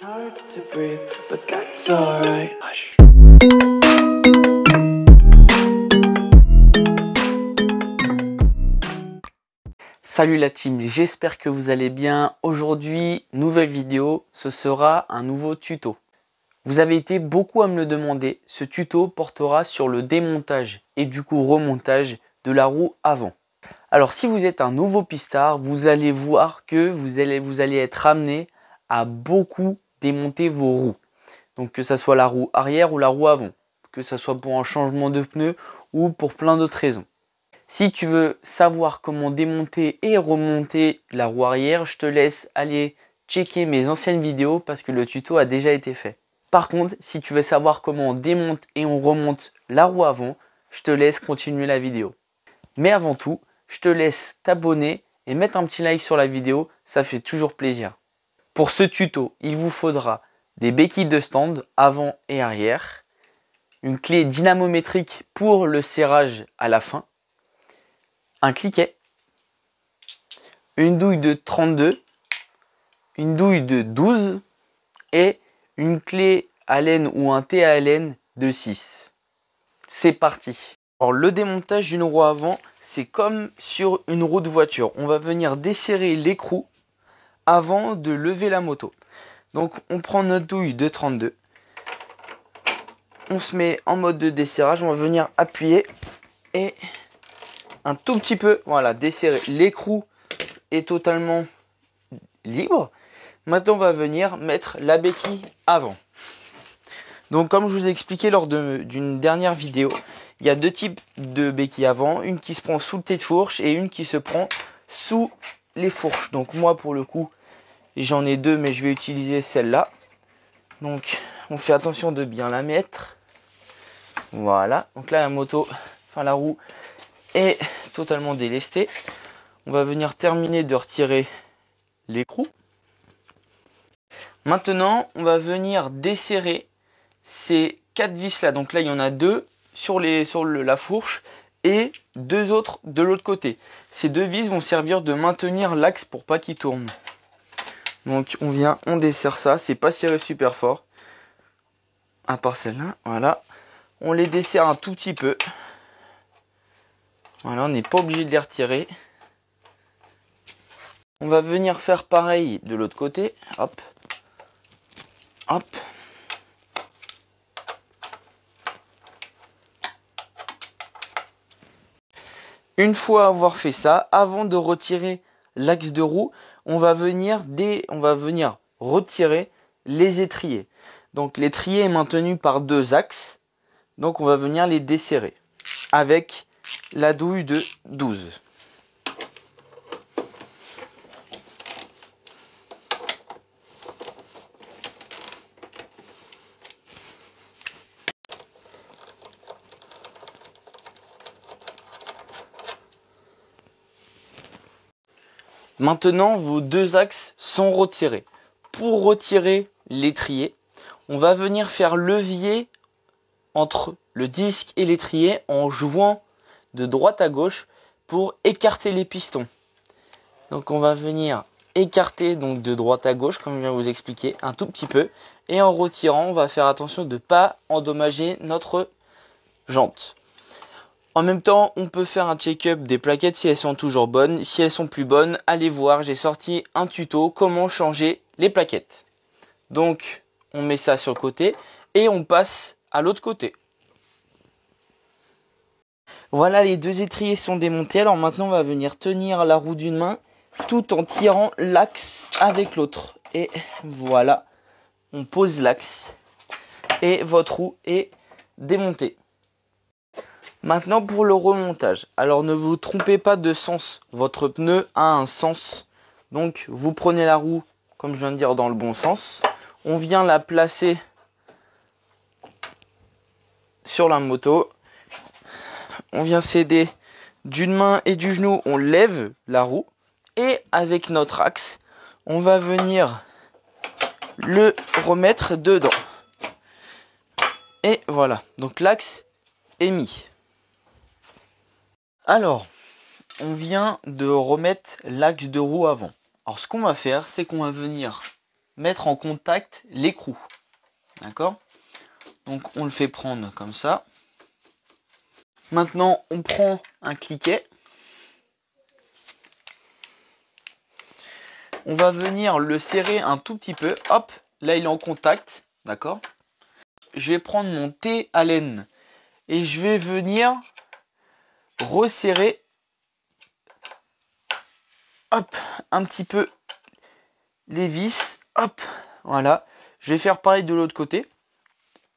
Hard to breathe, but that's alright. Hush. Salut la team, j'espère que vous allez bien. Aujourd'hui, nouvelle vidéo, ce sera un nouveau tuto. Vous avez été beaucoup à me le demander, ce tuto portera sur le démontage et du coup remontage de la roue avant. Alors si vous êtes un nouveau pistard, vous allez voir que vous allez être amené à beaucoup démonter vos roues. Donc que ce soit la roue arrière ou la roue avant, que ce soit pour un changement de pneu ou pour plein d'autres raisons. Si tu veux savoir comment démonter et remonter la roue arrière, je te laisse aller checker mes anciennes vidéos parce que le tuto a déjà été fait. Par contre, si tu veux savoir comment on démonte et on remonte la roue avant, je te laisse continuer la vidéo. Mais avant tout, je te laisse t'abonner et mettre un petit like sur la vidéo, ça fait toujours plaisir. Pour ce tuto, il vous faudra des béquilles de stand avant et arrière, une clé dynamométrique pour le serrage à la fin, un cliquet, une douille de 32, une douille de 12 et une clé Allen ou un T Allen de 6. C'est parti. Alors le démontage d'une roue avant, c'est comme sur une roue de voiture. On va venir desserrer l'écrou avant de lever la moto. Donc on prend notre douille de 32. On se met en mode de desserrage. On va venir appuyer et un tout petit peu, voilà, desserrer. L'écrou est totalement libre. Maintenant on va venir mettre la béquille avant. Donc comme je vous ai expliqué lors d'une dernière vidéo, il y a deux types de béquilles avant, une qui se prend sous le tête de fourche et une qui se prend sous les fourches. Donc moi pour le coup, j'en ai deux mais je vais utiliser celle-là. Donc on fait attention de bien la mettre. Voilà, donc là la moto, enfin la roue est totalement délestée. On va venir terminer de retirer l'écrou. Maintenant, on va venir desserrer ces 4 vis là. Donc là, il y en a deux sur la fourche et deux autres de l'autre côté. Ces deux vis vont servir de maintenir l'axe pour pas qu'il tourne. Donc on desserre ça. C'est pas serré super fort. À part celle-là, voilà. On les desserre un tout petit peu. Voilà, on n'est pas obligé de les retirer. On va venir faire pareil de l'autre côté. Hop. Hop. Une fois avoir fait ça, avant de retirer l'axe de roue, on va venir retirer les étriers. Donc l'étrier est maintenu par deux axes. Donc on va venir les desserrer avec la douille de 12. Maintenant, vos deux axes sont retirés. Pour retirer l'étrier, on va venir faire levier entre le disque et l'étrier en jouant de droite à gauche pour écarter les pistons. Donc on va venir écarter donc de droite à gauche comme je viens de vous expliquer un tout petit peu. Et en retirant, on va faire attention de ne pas endommager notre jante. En même temps, on peut faire un check-up des plaquettes si elles sont toujours bonnes. Si elles sont plus bonnes, allez voir, j'ai sorti un tuto comment changer les plaquettes. Donc, on met ça sur le côté et on passe à l'autre côté. Voilà, les deux étriers sont démontés. Alors maintenant, on va venir tenir la roue d'une main tout en tirant l'axe avec l'autre. Et voilà, on pose l'axe et votre roue est démontée. Maintenant pour le remontage, alors ne vous trompez pas de sens, votre pneu a un sens, donc vous prenez la roue, comme je viens de dire, dans le bon sens, on vient la placer sur la moto, on vient s'aider d'une main et du genou, on lève la roue, et avec notre axe, on va venir le remettre dedans. Et voilà, donc l'axe est mis. Alors, on vient de remettre l'axe de roue avant. Alors, ce qu'on va faire, c'est qu'on va venir mettre en contact l'écrou. D'accord? Donc on le fait prendre comme ça. Maintenant on prend un cliquet. On va venir le serrer un tout petit peu. Hop, là il est en contact. D'accord? Je vais prendre mon T-Allen et je vais venir resserrer, hop, un petit peu les vis. Hop, voilà. Je vais faire pareil de l'autre côté.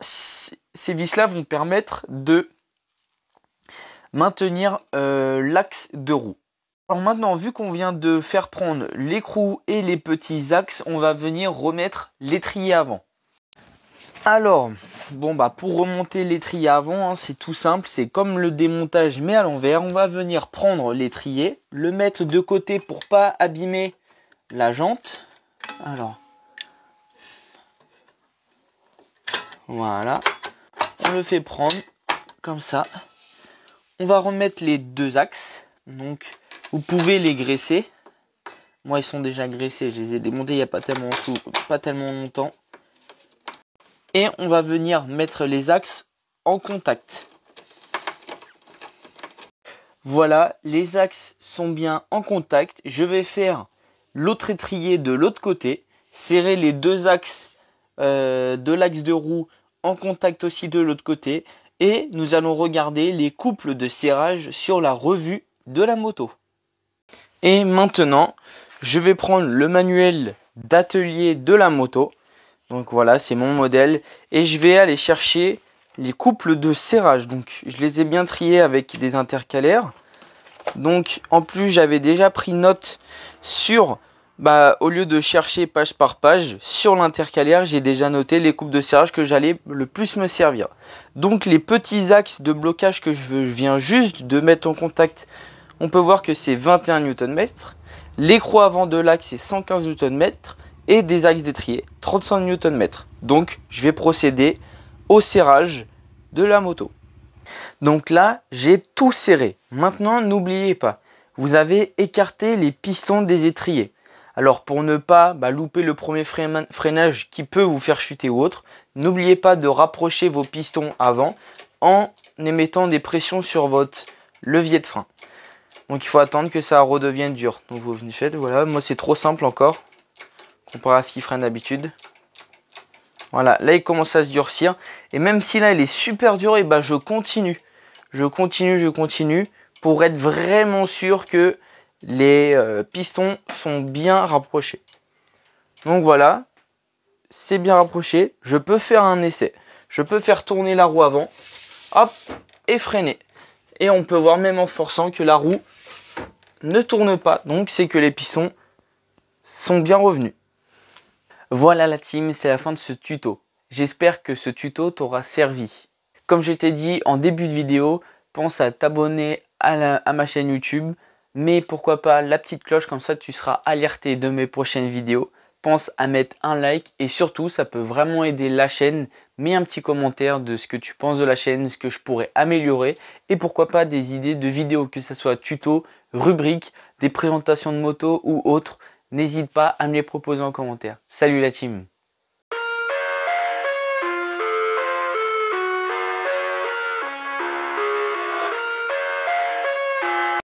Ces vis-là vont permettre de maintenir l'axe de roue. Alors maintenant, vu qu'on vient de faire prendre l'écrou et les petits axes, on va venir remettre l'étrier avant. Alors, bon bah pour remonter l'étrier avant, hein, c'est tout simple, c'est comme le démontage mais à l'envers. On va venir prendre l'étrier, le mettre de côté pour pas abîmer la jante. Alors, voilà, on le fait prendre comme ça. On va remettre les deux axes, donc vous pouvez les graisser. Moi ils sont déjà graissés, je les ai démontés il n'y a pas tellement longtemps. Et on va venir mettre les axes en contact. Voilà, les axes sont bien en contact. Je vais faire l'autre étrier de l'autre côté. Serrer les deux axes de l'axe de roue en contact aussi de l'autre côté. Et nous allons regarder les couples de serrage sur la revue de la moto. Et maintenant, je vais prendre le manuel d'atelier de la moto. Donc voilà, c'est mon modèle. Et je vais aller chercher les couples de serrage. Donc je les ai bien triés avec des intercalaires. Donc en plus, j'avais déjà pris note sur, au lieu de chercher page par page, sur l'intercalaire, j'ai déjà noté les couples de serrage que j'allais le plus me servir. Donc les petits axes de blocage que je viens juste de mettre en contact, on peut voir que c'est 21 Nm. L'écrou avant de l'axe, c'est 115 Nm. Et des axes d'étrier, 35 Nm. Donc, je vais procéder au serrage de la moto. Donc là, j'ai tout serré. Maintenant, n'oubliez pas, vous avez écarté les pistons des étriers. Alors, pour ne pas louper le premier freinage qui peut vous faire chuter ou autre, n'oubliez pas de rapprocher vos pistons avant en émettant des pressions sur votre levier de frein. Donc, il faut attendre que ça redevienne dur. Donc, vous venez faites, voilà, moi c'est trop simple encore. Comparé à ce qu'il freine d'habitude. Voilà, là il commence à se durcir. Et même si là il est super dur, et je continue. Je continue pour être vraiment sûr que les pistons sont bien rapprochés. Donc voilà, c'est bien rapproché. Je peux faire un essai. Je peux faire tourner la roue avant. Hop, et freiner. Et on peut voir même en forçant que la roue ne tourne pas. Donc c'est que les pistons sont bien revenus. Voilà la team, c'est la fin de ce tuto. J'espère que ce tuto t'aura servi. Comme je t'ai dit en début de vidéo, pense à t'abonner à ma chaîne YouTube. Mais pourquoi pas la petite cloche, comme ça tu seras alerté de mes prochaines vidéos. Pense à mettre un like et surtout ça peut vraiment aider la chaîne. Mets un petit commentaire de ce que tu penses de la chaîne, ce que je pourrais améliorer. Et pourquoi pas des idées de vidéos, que ce soit tuto, rubrique, des présentations de moto ou autres. N'hésite pas à me les proposer en commentaire. Salut la team!